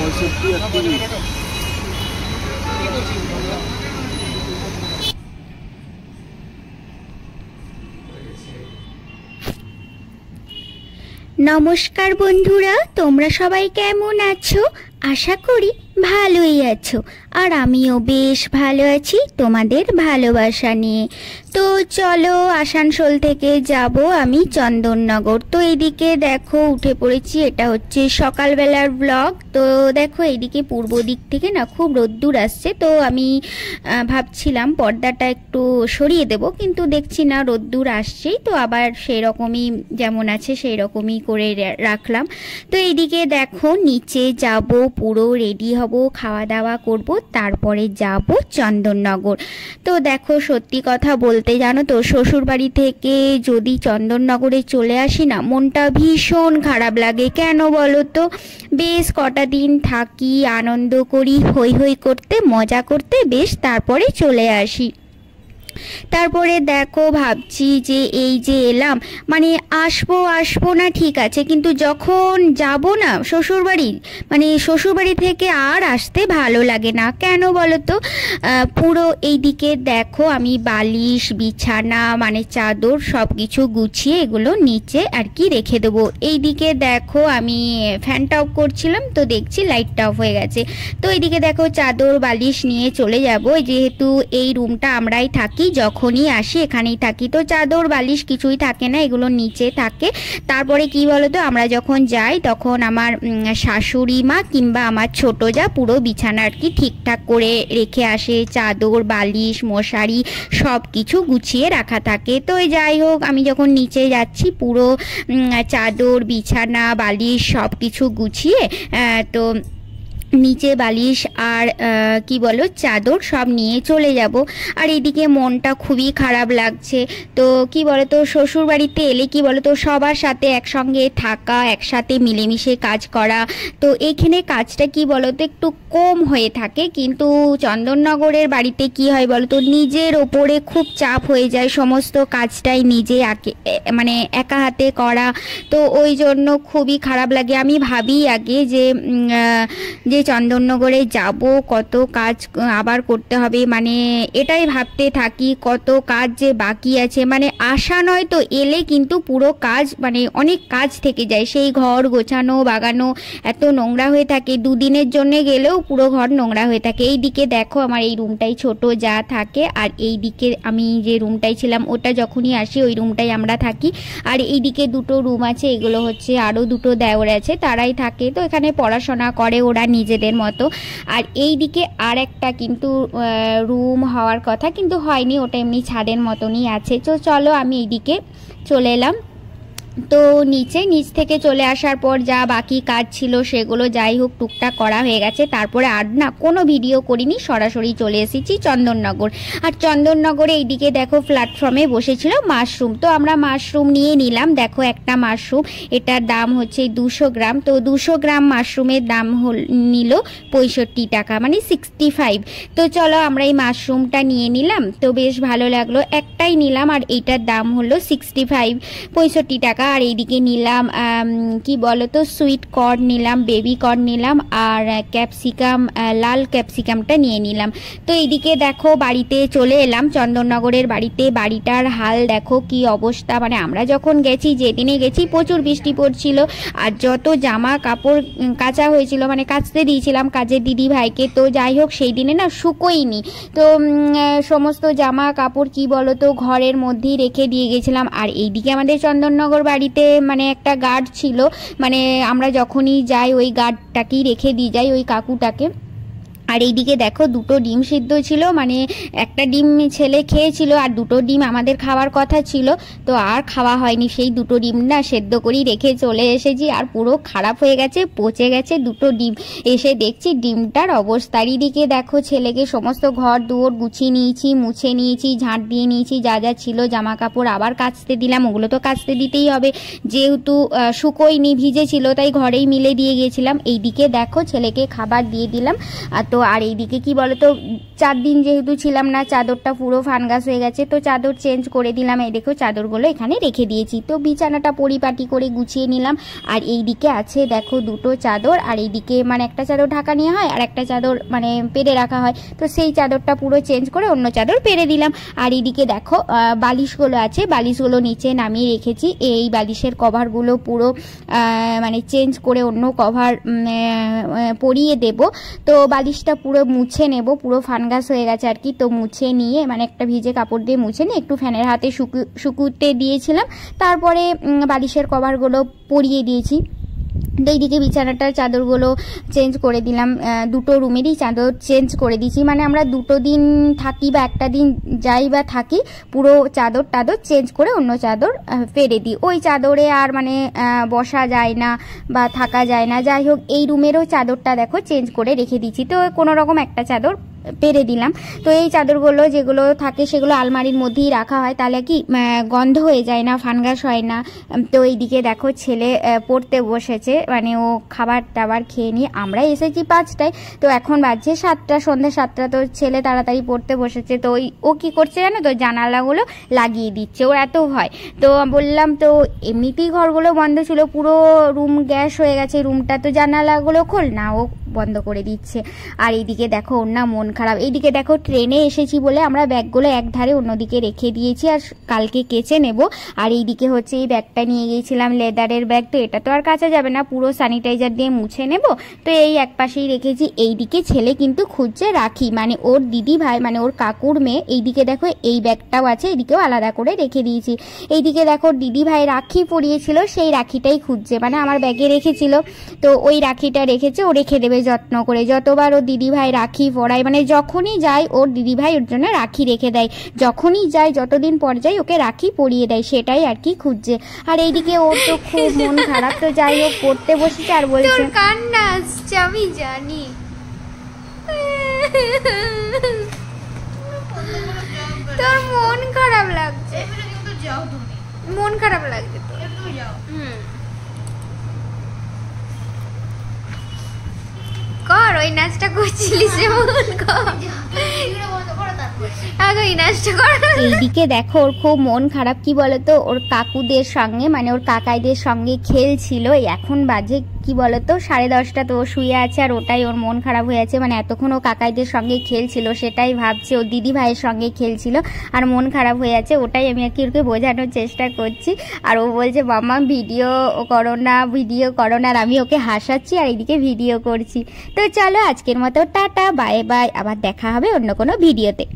নমস্কার বন্ধুরা, তোমরা সবাই কেমন আছো? আশা করি ভালোই আছো, আর আমিও বেশ ভালো আছি তোমাদের ভালোবাসা নিয়ে। তো চলো, আসানসোল থেকে যাব আমি চন্দননগর। তো এইদিকে দেখো উঠে পড়েছি, এটা হচ্ছে সকালবেলার ব্লগ। তো দেখো এইদিকে পূর্ব দিক থেকে না খুব রোদ্দুর আসছে, তো আমি ভাবছিলাম পর্দাটা একটু সরিয়ে দেব, কিন্তু দেখছি না রোদ্দুর আসছেই, তো আবার সেই রকমই যেমন আছে সেই রকমই করে রাখলাম। তো এইদিকে দেখো নিচে যাব, পুরো রেডি হব, খাওয়া দাওয়া করব, তারপরে যাব চন্দননগর। তো দেখো সত্যি কথা বলতে জানো তো, শ্বশুর বাড়ি থেকে যদি চন্দননগরে চলে আসি না, মনটা ভীষণ খারাপ লাগে। কেন বলো তো? বেশ কটা দিন থাকি, আনন্দ করি, হই হই করতে, মজা করতে, বেশ তারপরে চলে আসি। তারপরে দেখো ভাবছি যে এই যে এলাম, মানে আসবো না ঠিক আছে, কিন্তু যখন যাব না শ্বশুরবাড়ি, মানে শ্বশুরবাড়ি থেকে আর আসতে ভালো লাগে না। কেন বলো তো? পুরো এই দিকে দেখো আমি বালিশ, বিছানা, মানে চাদর সব কিছু গুছিয়ে এগুলো নিচে আর কি রেখে দেবো। এই দিকে দেখো আমি ফ্যানটা অফ করছিলাম, তো দেখছি লাইটটা অফ হয়ে গেছে। তো এইদিকে দেখো চাদর বালিশ নিয়ে চলে যাব, যেহেতু এই রুমটা আমরাই থাকি, যখনই আসি এখানেই থাকি, তো চাদর বালিশ কিছুই থাকে না, এগুলো নিচে থাকে। তারপরে কি বলতো, আমরা যখন যাই তখন আমার শাশুড়ি মা কিংবা আমার ছোট যা পুরো বিছানা আর কি ঠিকঠাক করে রেখে আসে, চাদর বালিশ মশারি সব কিছু গুছিয়ে রাখা থাকে। তো যাই হোক, আমি যখন নিচে যাচ্ছি পুরো চাদর বিছানা বালিশ সব কিছু গুছিয়ে তো নিচে বালিশ আর কি বলো চাদর সব নিয়ে চলে যাব। আর এইদিকে মনটা খুবই খারাপ লাগছে। তো কি বলো তো, শ্বশুর বাড়িতে এলে কি বলো তো, সবার সাথে একসঙ্গে থাকা, একসাথে মিলেমিশে কাজ করা, তো এইখানে কাজটা কি বলো তো একটু কম হয়ে থাকে। কিন্তু চন্দননগরের বাড়িতে কি হয় বলো তো, নিজের ওপরে খুব চাপ হয়ে যায়, সমস্ত কাজটাই নিজে মানে একা হাতে করা, তো ওই জন্য খুবই খারাপ লাগে। আমি ভাবি আগে যে চন্দননগরে যাব, কত কাজ আবার করতে হবে, মানে এটাই ভাবতে থাকি কত কাজ যে বাকি আছে। মানে আশা নয় তো, এলে কিন্তু পুরো কাজ, মানে অনেক কাজ থেকে যায়, সেই ঘর গোছানো বাগানো এত নোংরা হয়ে থাকে, দুদিনের জন্য গেলেও পুরো ঘর নোংরা হয়ে থাকে। এই দিকে দেখো আমার এই রুমটাই ছোট যা থাকে, আর এই দিকে আমি যে রুমটাই ছিলাম ওটা যখনই আসি ওই রুমটাই আমরা থাকি। আর এই দিকে দুটো রুম আছে, এগুলো হচ্ছে আরও দুটো দেওর আছে, তারাই থাকে, তো এখানে পড়াশোনা করে ওরা নিজেদের মতো। আর এই দিকে আর একটা কিন্তু রুম হওয়ার কথা, কিন্তু হয়নি, ওটা এমনি ছাদের মতনই আছে। তো চলো আমি এইদিকে চলে এলাম। তো নিচ থেকে চলে আসার পর যা বাকি কাজ ছিল সেগুলো যাই হোক টুকটাক করা হয়ে গেছে। তারপরে আর না কোনো ভিডিও করিনি, সরাসরি চলে এসেছি চন্দননগর। আর চন্দননগরে এইদিকে দেখো প্ল্যাটফর্মে বসেছিল মাশরুম, তো আমরা মাশরুম নিয়ে নিলাম। দেখো একটা মাশরুম, এটার দাম হচ্ছে 200 গ্রাম, তো 200 গ্রাম মাশরুমের দাম নিল 65 টাকা, মানে 65। তো চলো আমরা এই মাশরুমটা নিয়ে নিলাম, তো বেশ ভালো লাগলো, একটাই নিলাম, আর এইটার দাম হলো 65 টাকা। আর এইদিকে নিলাম কি বলো তো, সুইট কর্ন নিলাম, বেবি কর্ন নিলাম, আর ক্যাপসিকাম, লাল ক্যাপসিকামটা নিয়ে নিলাম। তো এইদিকে দেখো বাড়িতে চলে এলাম, চন্দননগরের বাড়িতে। বাড়িটার হাল দেখো কি অবস্থা, মানে আমরা যখন গেছি, যেদিনে গেছি প্রচুর বৃষ্টি পড়ছিল, আর যত জামা কাপড় কাচা হয়েছিল, মানে কাচতে দিয়েছিলাম কাজের দিদি ভাইকে, তো যাই হোক সেই দিনে না শুকোয়নি, তো সমস্ত জামা কাপড় কি বলো তো ঘরের মধ্যেই রেখে দিয়ে গেছিলাম। আর এইদিকে আমাদের চন্দননগর বাড়িতে মানে একটা গার্ড ছিল, মানে আমরা যখনই যাই ওই গার্ডটাকেই রেখে দিয়ে যাই, ওই কাকুটাকে। আর এইদিকে দেখো দুটো ডিম সিদ্ধ ছিল, মানে একটা ডিম ছেলে খেয়েছিল আর দুটো ডিম আমাদের খাওয়ার কথা ছিল, তো আর খাওয়া হয়নি, সেই দুটো ডিম না সেদ্ধ করেই রেখে চলে এসেছি। আর পুরো খারাপ হয়ে গেছে, পচে গেছে দুটো ডিম। এসে দেখছি ডিমটার অবস্থা। এদিকে দেখো ছেলেকে সমস্ত ঘর দুয়ার গুছিয়ে নিয়েছি, মুছে নিয়েছি, ঝাঁট দিয়ে নিয়েছি, যা যা ছিল জামা কাপড় আবার কাচতে দিলাম, ওগুলো তো কাচতে দিতেই হবে, যেহেতু শুকোয়নি ভিজে ছিল, তাই ঘরেই মিলে দিয়ে গিয়েছিলাম। এইদিকে দেখো ছেলেকে খাবার দিয়ে দিলাম, আর তো তো আর এইদিকে কি বলতো 4 দিন যেহেতু ছিলাম না, চাদরটা পুরো ফানগাস হয়ে গেছে, তো চাদর চেঞ্জ করে দিলাম। এই দেখো চাদরগুলো এখানে রেখে দিয়েছি। তো বিছানাটা পরিপাটি করে গুছিয়ে নিলাম। আর এইদিকে আছে দেখো 2টো চাদর, আর এইদিকে মানে একটা চাদর ঢাকা নেওয়া হয় আর একটা চাদর মানে পেরে রাখা হয়, তো সেই চাদরটা পুরো চেঞ্জ করে অন্য চাদর পেরে দিলাম। আর এইদিকে দেখো বালিশগুলো আছে, বালিশগুলো নিচে নামিয়ে রেখেছি। এই বালিশের কভারগুলো পুরো মানে চেঞ্জ করে অন্য কভার পরিয়ে দেব। তো বালিশটা পুরো মুছে নেব, পুরো ফানগাস হয়ে গেছে আর কি। তো মুছে নিয়ে মানে একটা ভিজে কাপড় দিয়ে মুছে নিয়ে একটু ফ্যানের হাতে শুকুতে দিয়েছিলাম, তারপরে বালিশের কভারগুলো পরিয়ে দিয়েছি। তো এইদিকে বিছানাটার চাদরগুলো চেঞ্জ করে দিলাম, 2টো রুমেরই চাদর চেঞ্জ করে দিয়েছি। মানে আমরা 2টো দিন থাকি বা একটা দিন যাই বা থাকি, পুরো চাদর টাদর চেঞ্জ করে অন্য চাদর ফেলে দিই। ওই চাদরে আর মানে বসা যায় না বা থাকা যায় না। যাই হোক এই রুমেরও চাদরটা দেখো চেঞ্জ করে রেখে দিচ্ছি। তো কোনো রকম একটা চাদর পেরে দিলাম। তো এই চাদরগুলো যেগুলো থাকে সেগুলো আলমারির মধ্যেই রাখা হয়, তাহলে কি গন্ধ হয়ে যায় না, ফানগাস হয় না। তো এইদিকে দেখো ছেলে পড়তে বসেছে, মানে ও খাবার টাবার খেয়ে নিয়ে, আমরা এসেছি 5টায়, তো এখন বাজছে 7টা, সন্ধ্যা 7টা। তো ছেলে তাড়াতাড়ি পড়তে বসেছে। তো ও কি করছে জানো তো, জানালাগুলো লাগিয়ে দিচ্ছে, ওর এত ভয়। তো বললাম, তো এমনিতেই ঘরগুলো বন্ধ ছিল, পুরো রুম গ্যাস হয়ে গেছে রুমটা, তো জানালাগুলো খোল না, ও বন্ধ করে দিচ্ছে। আর এইদিকে দেখো ওর না মন খারাপ। এইদিকে দেখো ট্রেনে এসেছি বলে আমরা ব্যাগগুলো এক ধারে অন্যদিকে রেখে দিয়েছি, আর কালকে কেচে নেব। আর এইদিকে হচ্ছে এই ব্যাগটা নিয়ে গিয়েছিলাম, লেদারের ব্যাগ, তো এটা তো আর কাচা যাবে না, পুরো স্যানিটাইজার দিয়ে মুছে নেব, তো এই এক পাশেই রেখেছি। এইদিকে ছেলে কিন্তু খুঁজছে রাখি, মানে ওর দিদি ভাই মানে ওর কাকুর মেয়ে। এইদিকে দেখো এই ব্যাগটাও আছে, এইদিকেও আলাদা করে রেখে দিয়েছি। এইদিকে দেখো দিদি ভাই রাখি পরিয়েছিল, সেই রাখিটাই খুঁজছে, মানে আমার ব্যাগে রেখেছিল, তো ওই রাখিটা রেখেছে, ও রেখে দেবে যত্ন করে। যতবার ওর দিদি ভাই রাখি পরায়, মানে যখনই যায় ওর দিদি ভাই ওর জন্য রাখি রেখে দেয়, যখনই যায় যতদিন পর যায় ওকে রাখি পরিয়ে দেয়, সেটাই আর কি খুঁজছে। আর এইদিকে ওর তো খুব মন খারাপ। তো যাই হোক পড়তে বসেছে আর বলছে কান্না আসছে, আমি জানি। তোর মন খারাপ লাগছে, মন খারাপ লাগছে তো। কর ওই নাচটা করছিলিস যেমন কর, আগে ওই নাচটা কর। এইদিকে দেখো ওর খুব মন খারাপ, কি বলতো, ওর কাকুদের সঙ্গে মানে ওর কাকাইদের সঙ্গে খেলছিল। এখন বাজে কি বলতো 10:30, তো শুয়ে আছে, আর ওটাই ওর মন খারাপ হয়ে আছে। মানে এতক্ষণ ও কাকাইদের সঙ্গে খেলছিল, সেটাই ভাবছে, ওর দিদি ভাইয়ের সঙ্গে খেলছিল আর মন খারাপ হয়ে আছে, ওটাই আমি আর কি ওকে বোঝানোর চেষ্টা করছি। আর ও বলছে মাম্মা ভিডিও করো না, ভিডিও করো না, আর আমি ওকে হাসাচ্ছি আর এইদিকে ভিডিও করছি। তো চলো আজকের মতো টাটা, বাই বাই, আবার দেখা হবে অন্য কোনো ভিডিওতে।